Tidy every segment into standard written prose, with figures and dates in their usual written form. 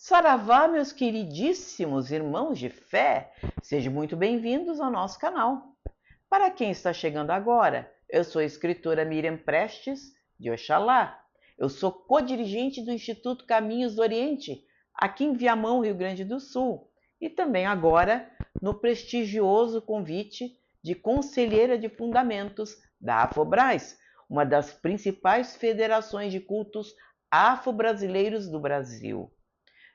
Saravá, meus queridíssimos irmãos de fé, sejam muito bem-vindos ao nosso canal. Para quem está chegando agora, eu sou a escritora Miriam Prestes, de Oxalá. Eu sou co-dirigente do Instituto Caminhos do Oriente, aqui em Viamão, Rio Grande do Sul, e também agora no prestigioso convite de conselheira de fundamentos da Afobras, uma das principais federações de cultos afro-brasileiros do Brasil.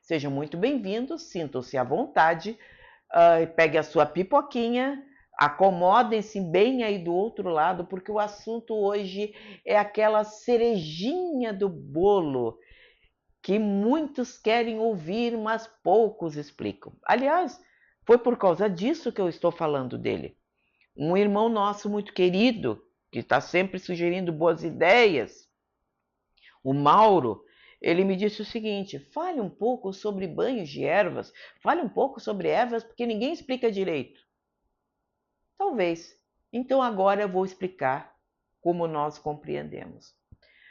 Sejam muito bem-vindos, sintam-se à vontade, pegue a sua pipoquinha, acomodem-se bem aí do outro lado, porque o assunto hoje é aquela cerejinha do bolo que muitos querem ouvir, mas poucos explicam. Aliás, foi por causa disso que eu estou falando dele. Um irmão nosso muito querido, que está sempre sugerindo boas ideias, o Mauro, ele me disse o seguinte: fale um pouco sobre banhos de ervas, fale um pouco sobre ervas, porque ninguém explica direito. Talvez. Então agora eu vou explicar como nós compreendemos.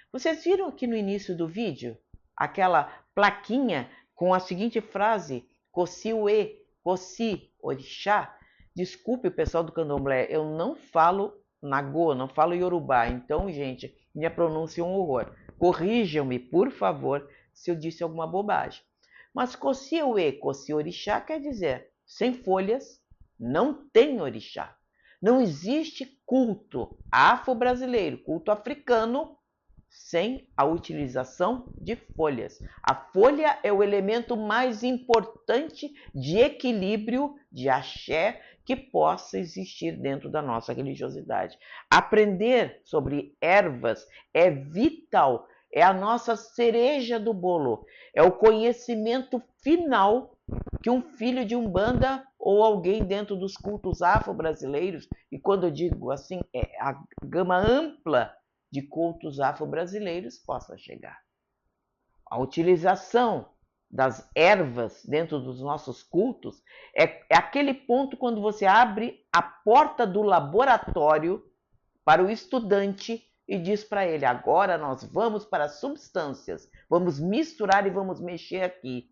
Vocês viram aqui no início do vídeo aquela plaquinha com a seguinte frase: Coci Uê, Coci Orixá? Desculpe o pessoal do Candomblé, eu não falo Nagô, não falo Yorubá, então, gente, minha pronúncia é um horror. Corrijam-me, por favor, se eu disse alguma bobagem. Mas Coci Uê, Coci Orixá quer dizer, sem folhas, não tem orixá. Não existe culto afro-brasileiro, culto africano, sem a utilização de folhas. A folha é o elemento mais importante de equilíbrio, de axé, que possa existir dentro da nossa religiosidade. Aprender sobre ervas é vital, é a nossa cereja do bolo, é o conhecimento final que um filho de Umbanda ou alguém dentro dos cultos afro-brasileiros, e quando eu digo assim, é a gama ampla de cultos afro-brasileiros possa chegar. A utilização das ervas dentro dos nossos cultos é aquele ponto quando você abre a porta do laboratório para o estudante e diz para ele: agora nós vamos para as substâncias, vamos misturar e vamos mexer aqui.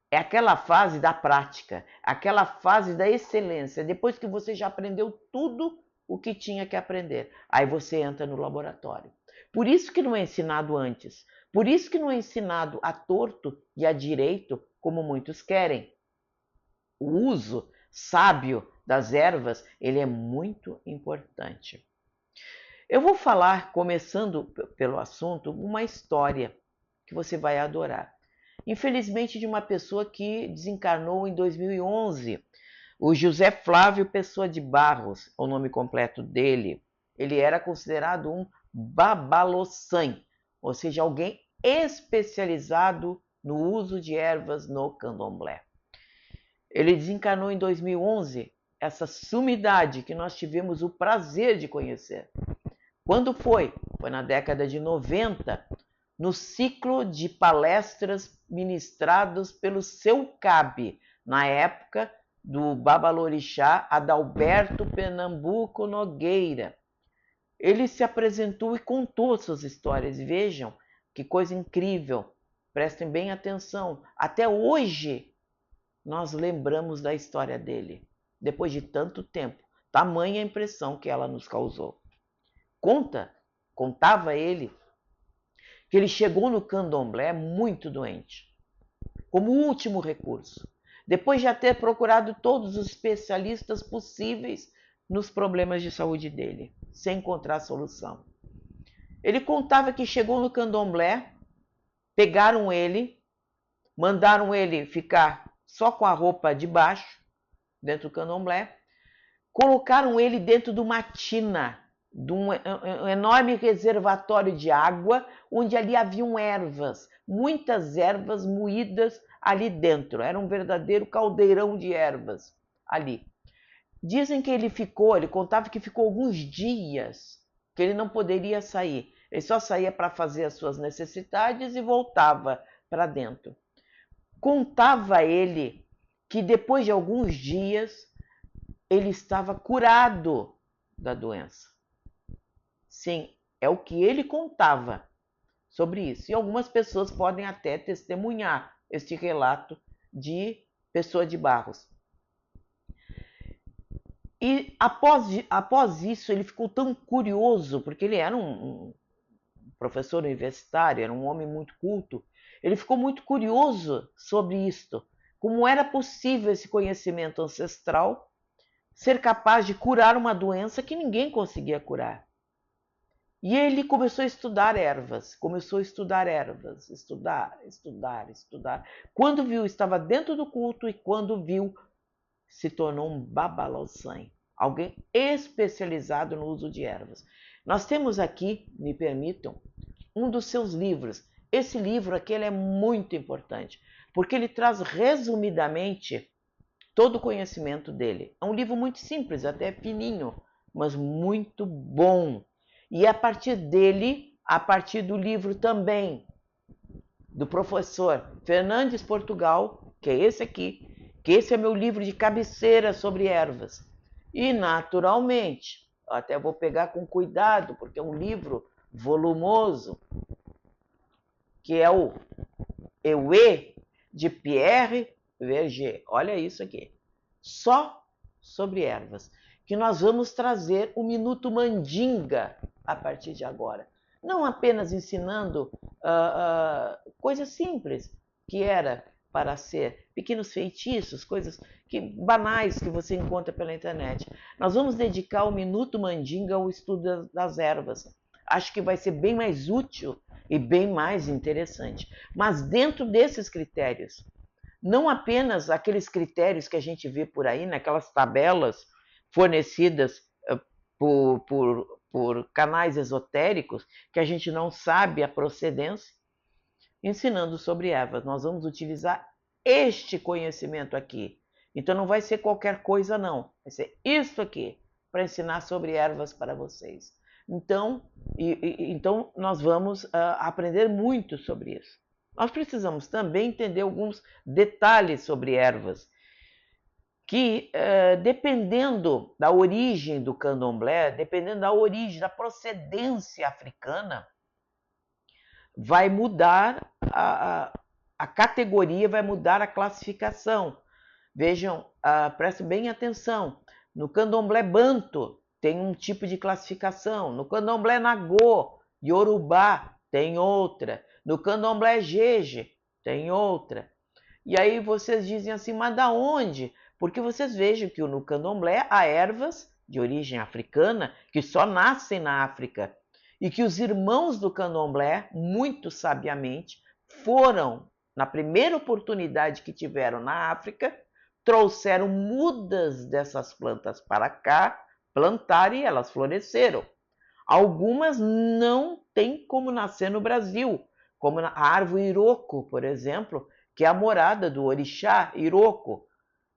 É aquela fase da prática, aquela fase da excelência, depois que você já aprendeu tudo o que tinha que aprender. Aí você entra no laboratório. Por isso que não é ensinado antes. Por isso que não é ensinado a torto e a direito, como muitos querem. O uso sábio das ervas, ele é muito importante. Eu vou falar, começando pelo assunto, uma história que você vai adorar. Infelizmente, de uma pessoa que desencarnou em 2011, o José Flávio Pessoa de Barros, é o nome completo dele. Ele era considerado um babaloçã, ou seja, alguém especializado no uso de ervas no candomblé. Ele desencarnou em 2011, essa sumidade que nós tivemos o prazer de conhecer. Quando foi? Foi na década de 90, no ciclo de palestras ministrados pelo seu CAB, na época do babalorixá Adalberto Pernambuco Nogueira. Ele se apresentou e contou suas histórias. Vejam que coisa incrível. Prestem bem atenção. Até hoje nós lembramos da história dele, depois de tanto tempo. Tamanha a impressão que ela nos causou. Contava ele, que ele chegou no candomblé muito doente, como último recurso, depois de ter procurado todos os especialistas possíveis nos problemas de saúde dele, sem encontrar solução. Ele contava que chegou no candomblé, pegaram ele, mandaram ele ficar só com a roupa de baixo, dentro do candomblé, colocaram ele dentro de uma tina, de um enorme reservatório de água, onde ali haviam ervas, muitas ervas moídas ali dentro. Era um verdadeiro caldeirão de ervas ali. Dizem que ele contava que ficou alguns dias, que ele não poderia sair. Ele só saía para fazer as suas necessidades e voltava para dentro. Contava ele que depois de alguns dias ele estava curado da doença. Sim, é o que ele contava sobre isso. E algumas pessoas podem até testemunhar este relato de Pessoa de Barros. E após isso, ele ficou tão curioso, porque ele era um professor universitário, era um homem muito culto, ele ficou muito curioso sobre isto, como era possível esse conhecimento ancestral ser capaz de curar uma doença que ninguém conseguia curar. E ele começou a estudar ervas, estudar. Quando viu, estava dentro do culto, e quando viu, se tornou um babalauçãe, alguém especializado no uso de ervas. Nós temos aqui, me permitam, um dos seus livros. Esse livro aqui ele é muito importante, porque ele traz resumidamente todo o conhecimento dele. É um livro muito simples, até fininho, mas muito bom. E a partir dele, a partir do livro também do professor Fernandes Portugal, que é esse aqui, que esse é meu livro de cabeceira sobre ervas. E, naturalmente, até vou pegar com cuidado, porque é um livro volumoso, que é o Ewe, de Pierre Verger. Olha isso aqui. Só sobre ervas. Que nós vamos trazer o Minuto Mandinga a partir de agora. Não apenas ensinando coisas simples, que era para ser pequenos feitiços, coisas banais que você encontra pela internet. Nós vamos dedicar o Minuto Mandinga ao estudo das ervas. Acho que vai ser bem mais útil e bem mais interessante. Mas dentro desses critérios, não apenas aqueles critérios que a gente vê por aí, naquelas tabelas fornecidas por canais esotéricos, que a gente não sabe a procedência, ensinando sobre ervas. Nós vamos utilizar este conhecimento aqui. Então não vai ser qualquer coisa, não. Vai ser isso aqui, para ensinar sobre ervas para vocês. Então nós vamos aprender muito sobre isso. Nós precisamos também entender alguns detalhes sobre ervas, que dependendo da origem do candomblé, dependendo da origem, da procedência africana, vai mudar a categoria, vai mudar a classificação. Vejam, prestem bem atenção, no candomblé banto tem um tipo de classificação, no candomblé nagô, yorubá, tem outra, no candomblé jeje, tem outra. E aí vocês dizem assim, mas da onde? Porque vocês vejam que no candomblé há ervas de origem africana que só nascem na África. E que os irmãos do candomblé, muito sabiamente, foram, na primeira oportunidade que tiveram na África, trouxeram mudas dessas plantas para cá, plantaram e elas floresceram. Algumas não têm como nascer no Brasil, como a árvore Iroko, por exemplo, que é a morada do orixá Iroko,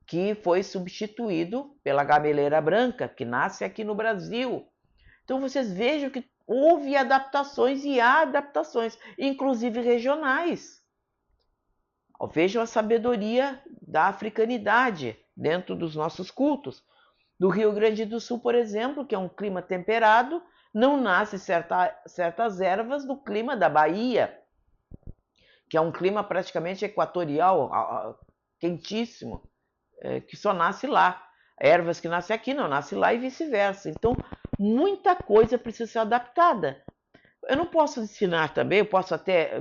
que foi substituído pela gameleira branca, que nasce aqui no Brasil. Então vocês vejam que houve adaptações e há adaptações, inclusive regionais. Vejam a sabedoria da africanidade dentro dos nossos cultos. Do Rio Grande do Sul, por exemplo, que é um clima temperado, não nasce certas ervas do clima da Bahia, que é um clima praticamente equatorial, quentíssimo, que só nasce lá. Ervas que nascem aqui não nascem lá e vice-versa. Então, muita coisa precisa ser adaptada. Eu não posso ensinar também, eu posso até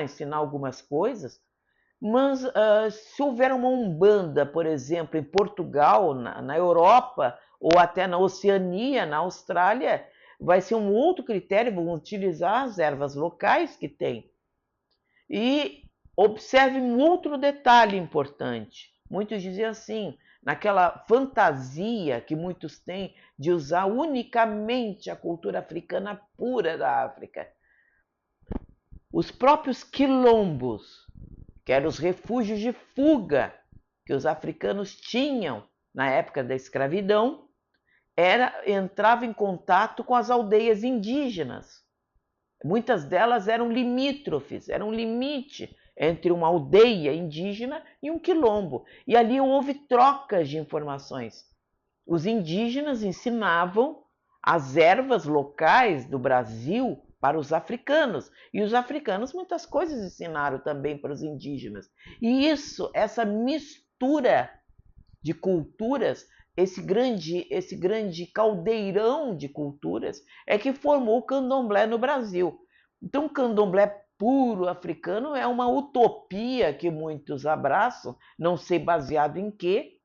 ensinar algumas coisas, mas se houver uma umbanda, por exemplo, em Portugal, na Europa, ou até na Oceania, na Austrália, vai ser um outro critério, vão utilizar as ervas locais que tem. E observe um outro detalhe importante. Muitos dizem assim, naquela fantasia que muitos têm de usar unicamente a cultura africana pura da África. Os próprios quilombos, que eram os refúgios de fuga que os africanos tinham na época da escravidão, entrava em contato com as aldeias indígenas. Muitas delas eram limítrofes, era um limite entre uma aldeia indígena e um quilombo. E ali houve trocas de informações. Os indígenas ensinavam as ervas locais do Brasil para os africanos. E os africanos muitas coisas ensinaram também para os indígenas. E isso, essa mistura de culturas, esse grande caldeirão de culturas, é que formou o candomblé no Brasil. Então, o candomblé puro africano é uma utopia que muitos abraçam, não sei baseado em quê,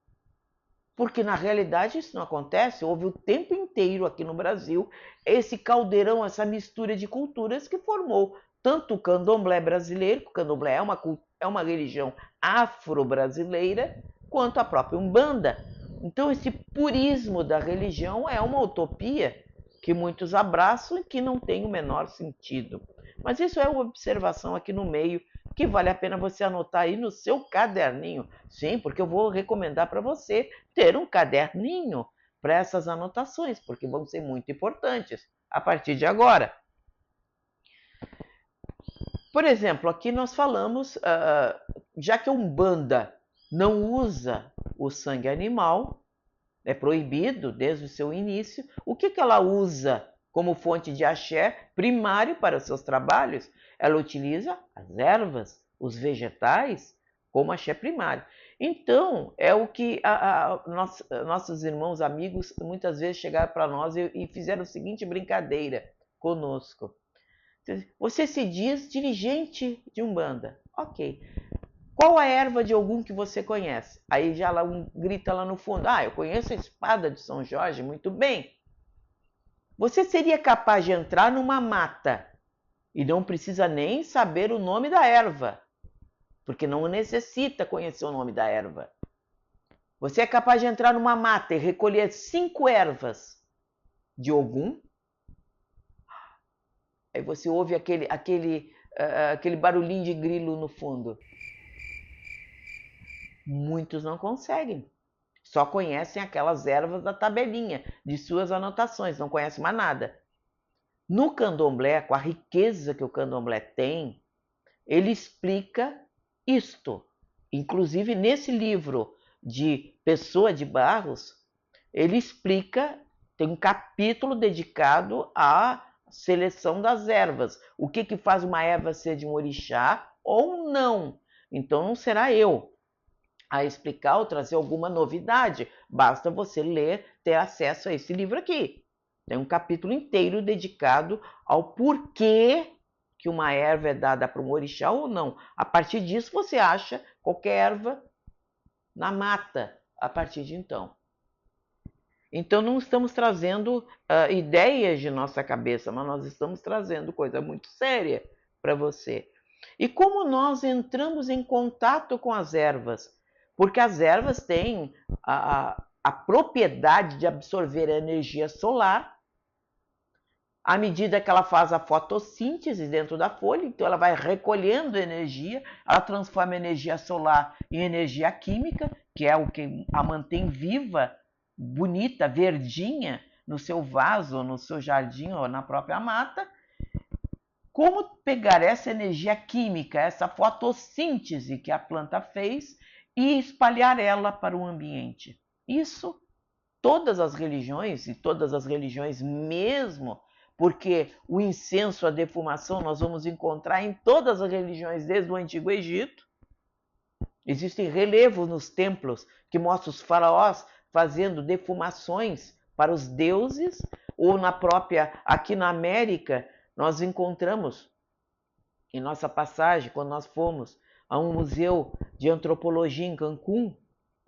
porque na realidade isso não acontece. Houve o tempo inteiro aqui no Brasil esse caldeirão, essa mistura de culturas que formou tanto o candomblé brasileiro, que o candomblé é uma religião afro-brasileira, quanto a própria Umbanda. Então esse purismo da religião é uma utopia que muitos abraçam e que não tem o menor sentido. Mas isso é uma observação aqui no meio que vale a pena você anotar aí no seu caderninho. Sim, porque eu vou recomendar para você ter um caderninho para essas anotações, porque vão ser muito importantes a partir de agora. Por exemplo, aqui nós falamos, já que a Umbanda não usa o sangue animal, é proibido desde o seu início, o que ela usa como fonte de axé primário para os seus trabalhos? Ela utiliza as ervas, os vegetais, como axé primário. Então, é o que nossos irmãos, amigos, muitas vezes chegaram para nós e fizeram a seguinte brincadeira conosco. Você se diz dirigente de Umbanda. Ok. Qual a erva de Ogum que você conhece? Aí já grita lá no fundo. Ah, eu conheço a espada de São Jorge. Muito bem. Você seria capaz de entrar numa mata e não precisa nem saber o nome da erva, porque não necessita conhecer o nome da erva. Você é capaz de entrar numa mata e recolher 5 ervas de Ogum. Aí você ouve aquele barulhinho de grilo no fundo. Muitos não conseguem. Só conhecem aquelas ervas da tabelinha de suas anotações, não conhecem mais nada. No candomblé, com a riqueza que o candomblé tem, ele explica isto. Inclusive, nesse livro de Pessoa de Barros, ele explica, tem um capítulo dedicado à seleção das ervas. O que faz uma erva ser de um orixá ou não. Então, não será eu a explicar ou trazer alguma novidade. Basta você ler, ter acesso a esse livro aqui. Tem um capítulo inteiro dedicado ao porquê que uma erva é dada para um orixá ou não. A partir disso, você acha qualquer erva na mata, a partir de então. Então, não estamos trazendo ideias de nossa cabeça, mas nós estamos trazendo coisa muito séria para você. E como nós entramos em contato com as ervas? Porque as ervas têm a propriedade de absorver a energia solar à medida que ela faz a fotossíntese dentro da folha. Então ela vai recolhendo energia, ela transforma a energia solar em energia química, que é o que a mantém viva, bonita, verdinha, no seu vaso, no seu jardim ou na própria mata. Como pegar essa energia química, essa fotossíntese que a planta fez e espalhar ela para o ambiente? Isso todas as religiões, e todas as religiões mesmo, porque o incenso, a defumação, nós vamos encontrar em todas as religiões desde o Antigo Egito. Existem relevos nos templos que mostram os faraós fazendo defumações para os deuses, ou aqui na América, nós encontramos, em nossa passagem, quando nós fomos a um museu de antropologia em Cancún,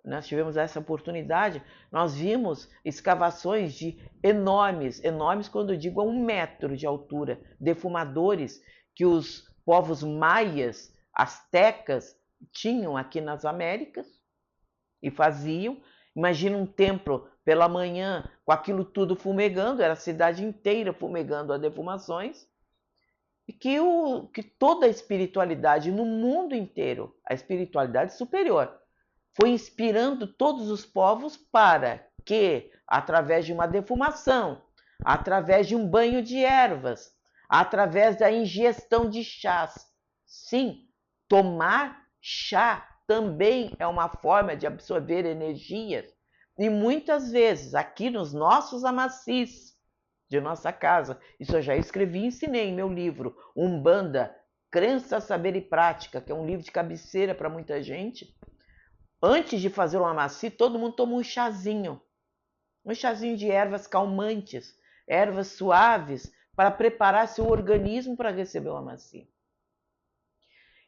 nós tivemos essa oportunidade, nós vimos escavações de enormes quando eu digo a 1 metro de altura, defumadores que os povos maias, astecas, tinham aqui nas Américas e faziam. Imagina um templo pela manhã com aquilo tudo fumegando, era a cidade inteira fumegando as defumações, e que toda a espiritualidade no mundo inteiro, a espiritualidade superior, foi inspirando todos os povos para que, através de uma defumação, através de um banho de ervas, através da ingestão de chás, sim, tomar chá também é uma forma de absorver energias. E muitas vezes, aqui nos nossos amacis, de nossa casa. Isso eu já escrevi e ensinei em meu livro, Umbanda, Crença, Saber e Prática, que é um livro de cabeceira para muita gente. Antes de fazer o amaci, todo mundo toma um chazinho de ervas calmantes, ervas suaves, para preparar seu organismo para receber o amaci.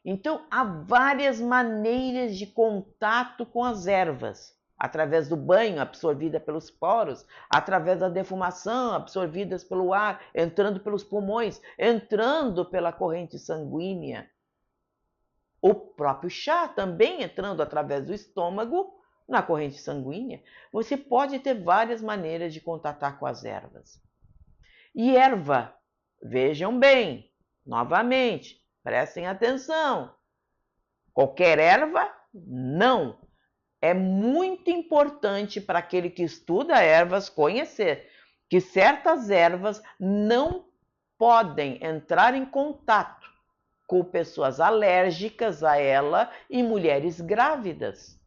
Então, há várias maneiras de contato com as ervas. Através do banho, absorvida pelos poros, através da defumação, absorvidas pelo ar, entrando pelos pulmões, entrando pela corrente sanguínea. O próprio chá também entrando através do estômago na corrente sanguínea. Você pode ter várias maneiras de contatar com as ervas. E erva, vejam bem, novamente, prestem atenção. Qualquer erva? Não. É muito importante para aquele que estuda ervas conhecer que certas ervas não podem entrar em contato com pessoas alérgicas a ela e mulheres grávidas.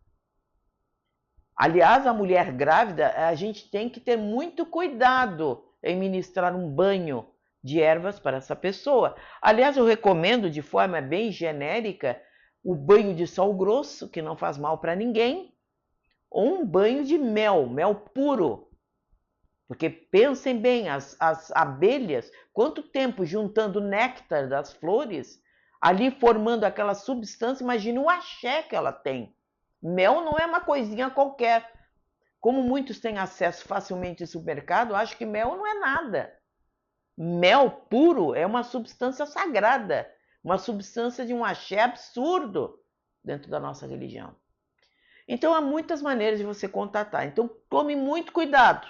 Aliás, a mulher grávida, a gente tem que ter muito cuidado em ministrar um banho de ervas para essa pessoa. Aliás, eu recomendo de forma bem genérica o banho de sal grosso, que não faz mal para ninguém, ou um banho de mel, mel puro. Porque pensem bem, as abelhas, quanto tempo juntando néctar das flores, ali formando aquela substância, imagine o axé que ela tem. Mel não é uma coisinha qualquer. Como muitos têm acesso facilmente ao supermercado, acho que mel não é nada. Mel puro é uma substância sagrada, uma substância de um axé absurdo dentro da nossa religião. Então há muitas maneiras de você contatar. Então tome muito cuidado.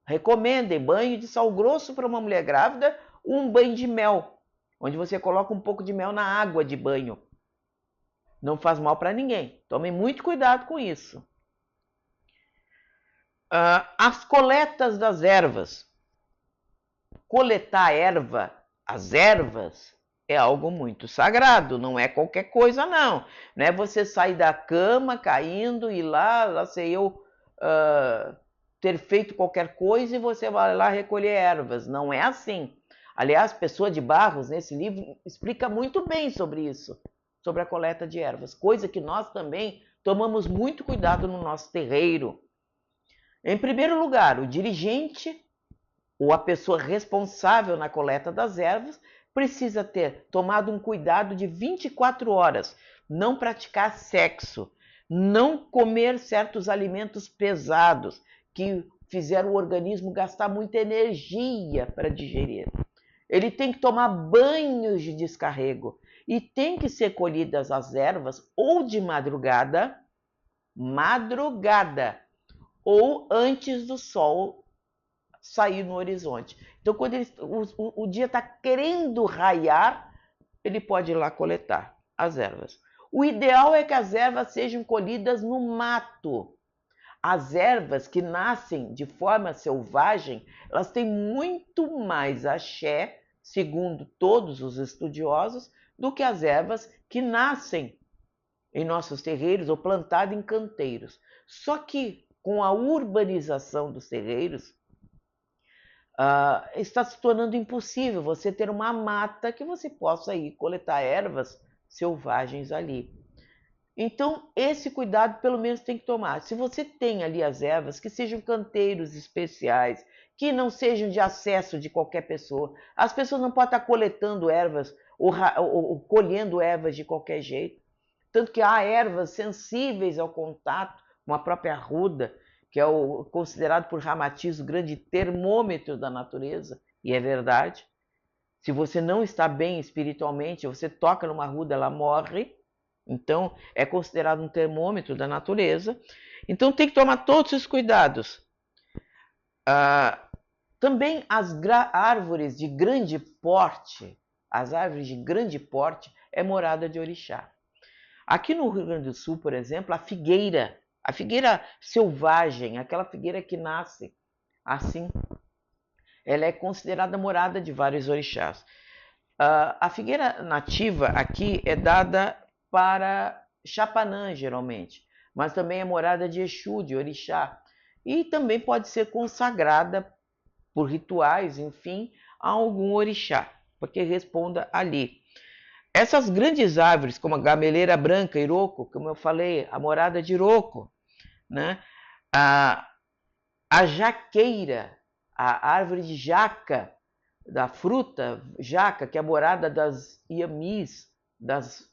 Recomendem banho de sal grosso para uma mulher grávida, um banho de mel, onde você coloca um pouco de mel na água de banho. Não faz mal para ninguém. Tomem muito cuidado com isso. As coletas das ervas. Coletar erva, as ervas, é algo muito sagrado, não é qualquer coisa não. Não é você sair da cama caindo e lá sei eu, ter feito qualquer coisa e você vai lá recolher ervas. Não é assim. Aliás, Pessoa de Barros, nesse livro, explica muito bem sobre isso, sobre a coleta de ervas, coisa que nós também tomamos muito cuidado no nosso terreiro. Em primeiro lugar, o dirigente ou a pessoa responsável na coleta das ervas precisa ter tomado um cuidado de 24 horas, não praticar sexo, não comer certos alimentos pesados que fizeram o organismo gastar muita energia para digerir. Ele tem que tomar banhos de descarrego e tem que ser colhidas as ervas ou de madrugada, ou antes do sol sair no horizonte. Então, quando o dia está querendo raiar, ele pode ir lá coletar as ervas. O ideal é que as ervas sejam colhidas no mato. As ervas que nascem de forma selvagem, elas têm muito mais axé, segundo todos os estudiosos, do que as ervas que nascem em nossos terreiros ou plantadas em canteiros. Só que com a urbanização dos terreiros, está se tornando impossível você ter uma mata que você possa ir coletar ervas selvagens ali. Então, esse cuidado pelo menos tem que tomar. Se você tem ali as ervas, que sejam canteiros especiais, que não sejam de acesso de qualquer pessoa. As pessoas não podem estar coletando ervas ou colhendo ervas de qualquer jeito. Tanto que há ervas sensíveis ao contato, como a própria arruda, que é o considerado por Ramatiz o grande termômetro da natureza, e é verdade. Se você não está bem espiritualmente, você toca numa arruda, ela morre. Então, é considerado um termômetro da natureza. Então, tem que tomar todos os cuidados. Também as árvores de grande porte, é morada de orixá. Aqui no Rio Grande do Sul, por exemplo, a figueira selvagem, aquela figueira que nasce assim, ela é considerada morada de vários orixás. A figueira nativa aqui é dada para Xapanã, geralmente, mas também é morada de Exu, de orixá, e também pode ser consagrada por rituais, enfim, a algum orixá, para que responda ali. Essas grandes árvores, como a gameleira branca, Iroko, como eu falei, a morada de Iroko, né? A jaqueira, a árvore de jaca, da fruta jaca, que é a morada das iamis, das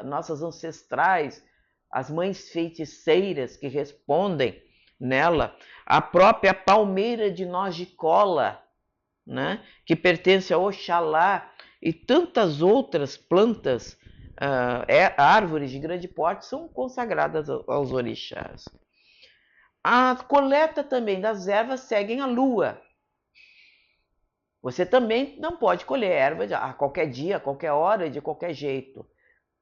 nossas ancestrais, as mães feiticeiras que respondem nela, a própria palmeira de noz de cola, né, que pertence a Oxalá, e tantas outras plantas, árvores de grande porte, são consagradas aos orixás. A coleta também das ervas segue a lua. Você também não pode colher erva a qualquer dia, a qualquer hora, de qualquer jeito.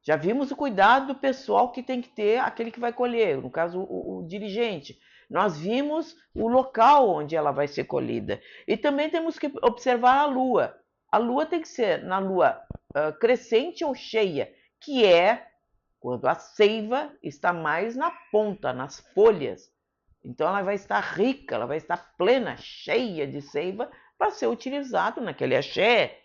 Já vimos o cuidado do pessoal que tem que ter, aquele que vai colher, no caso o dirigente. Nós vimos o local onde ela vai ser colhida. E também temos que observar a lua. A lua tem que ser na lua crescente ou cheia, que é quando a seiva está mais na ponta, nas folhas. Então ela vai estar rica, ela vai estar plena, cheia de seiva, para ser utilizado naquele axé.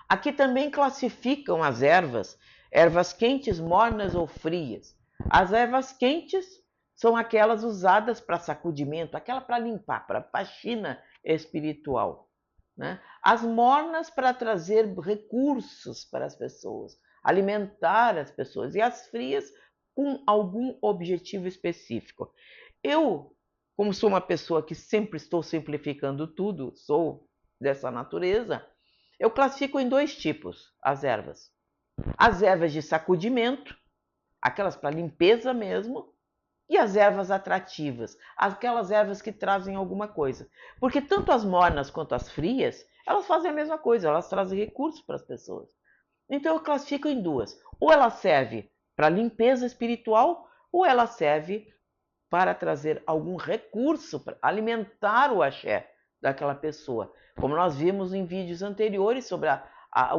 Aqui também classificam as ervas quentes, mornas ou frias. As ervas quentes são aquelas usadas para sacudimento, aquela para limpar, para faxina espiritual, né? As mornas para trazer recursos para as pessoas, alimentar as pessoas, e as frias com algum objetivo específico. Eu, como sou uma pessoa que sempre estou simplificando tudo, sou dessa natureza, eu classifico em dois tipos as ervas. As ervas de sacudimento, aquelas para limpeza mesmo, e as ervas atrativas, aquelas ervas que trazem alguma coisa. Porque tanto as mornas quanto as frias, elas fazem a mesma coisa, elas trazem recursos para as pessoas. Então eu classifico em duas. Ou ela serve para limpeza espiritual, ou ela serve para trazer algum recurso, para alimentar o axé daquela pessoa. Como nós vimos em vídeos anteriores sobre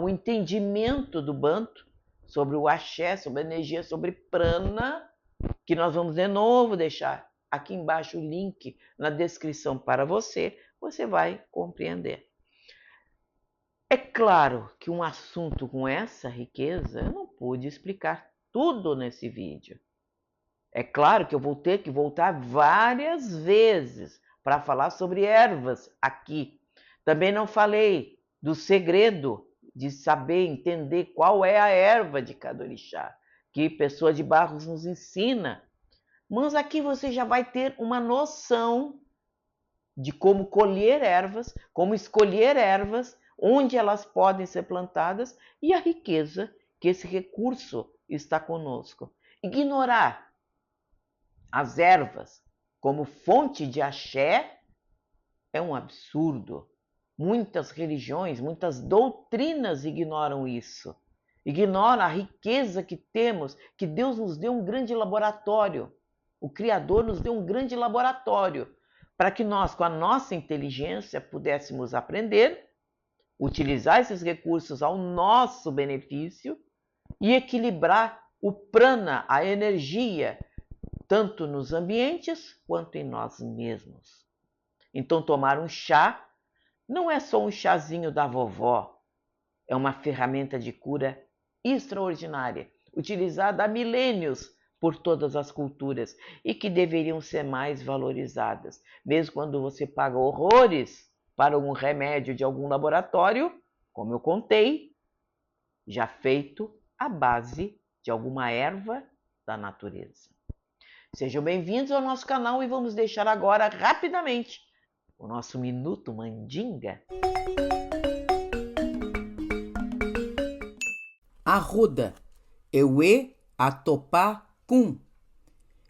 o entendimento do Banto, sobre o axé, sobre a energia, sobre prana, que nós vamos de novo deixar aqui embaixo o link na descrição para você, você vai compreender. É claro que um assunto com essa riqueza, eu não pude explicar tudo nesse vídeo. É claro que eu vou ter que voltar várias vezes para falar sobre ervas aqui. Também não falei do segredo de saber, entender qual é a erva de cada orixá, que Pessoa de Barros nos ensina. Mas aqui você já vai ter uma noção de como colher ervas, como escolher ervas, onde elas podem ser plantadas e a riqueza que esse recurso está conosco. Ignorar as ervas como fonte de axé é um absurdo. Muitas religiões, muitas doutrinas ignoram isso. Ignoram a riqueza que temos, que Deus nos deu um grande laboratório. O Criador nos deu um grande laboratório para que nós, com a nossa inteligência, pudéssemos aprender, utilizar esses recursos ao nosso benefício e equilibrar o prana, a energia, tanto nos ambientes quanto em nós mesmos. Então, tomar um chá não é só um chazinho da vovó, é uma ferramenta de cura extraordinária, utilizada há milênios por todas as culturas e que deveriam ser mais valorizadas. Mesmo quando você paga horrores para um remédio de algum laboratório, como eu contei, já feito à base de alguma erva da natureza. Sejam bem-vindos ao nosso canal e vamos deixar agora, rapidamente, o nosso Minuto Mandinga. Arruda, Euê Atopá Cum.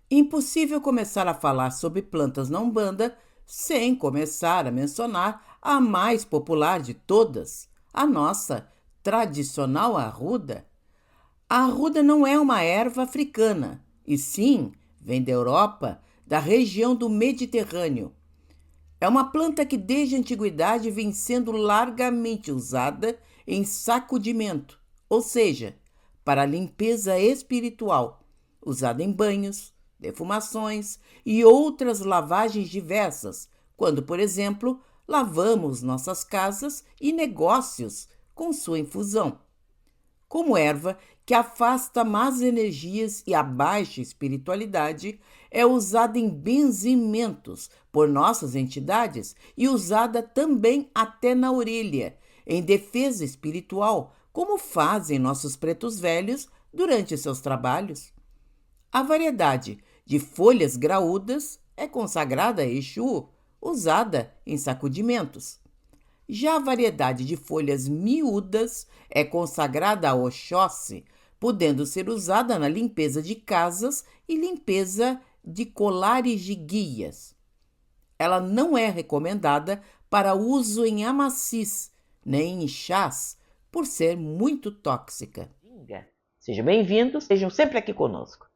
Impossível começar a falar sobre plantas na Umbanda sem começar a mencionar a mais popular de todas, a nossa tradicional arruda. A arruda não é uma erva africana, e sim vem da Europa, da região do Mediterrâneo. É uma planta que desde a antiguidade vem sendo largamente usada em sacudimento, ou seja, para limpeza espiritual, usada em banhos, defumações e outras lavagens diversas, quando, por exemplo, lavamos nossas casas e negócios com sua infusão. Como erva que afasta más energias e a baixa espiritualidade, é usada em benzimentos por nossas entidades e usada também até na orelha, em defesa espiritual, como fazem nossos pretos velhos durante seus trabalhos. A variedade de folhas graúdas é consagrada a Exu, usada em sacudimentos. Já a variedade de folhas miúdas é consagrada a Oxóssi, podendo ser usada na limpeza de casas e limpeza de colares de guias. Ela não é recomendada para uso em amacis, nem em chás, por ser muito tóxica. Sejam bem-vindos, sejam sempre aqui conosco.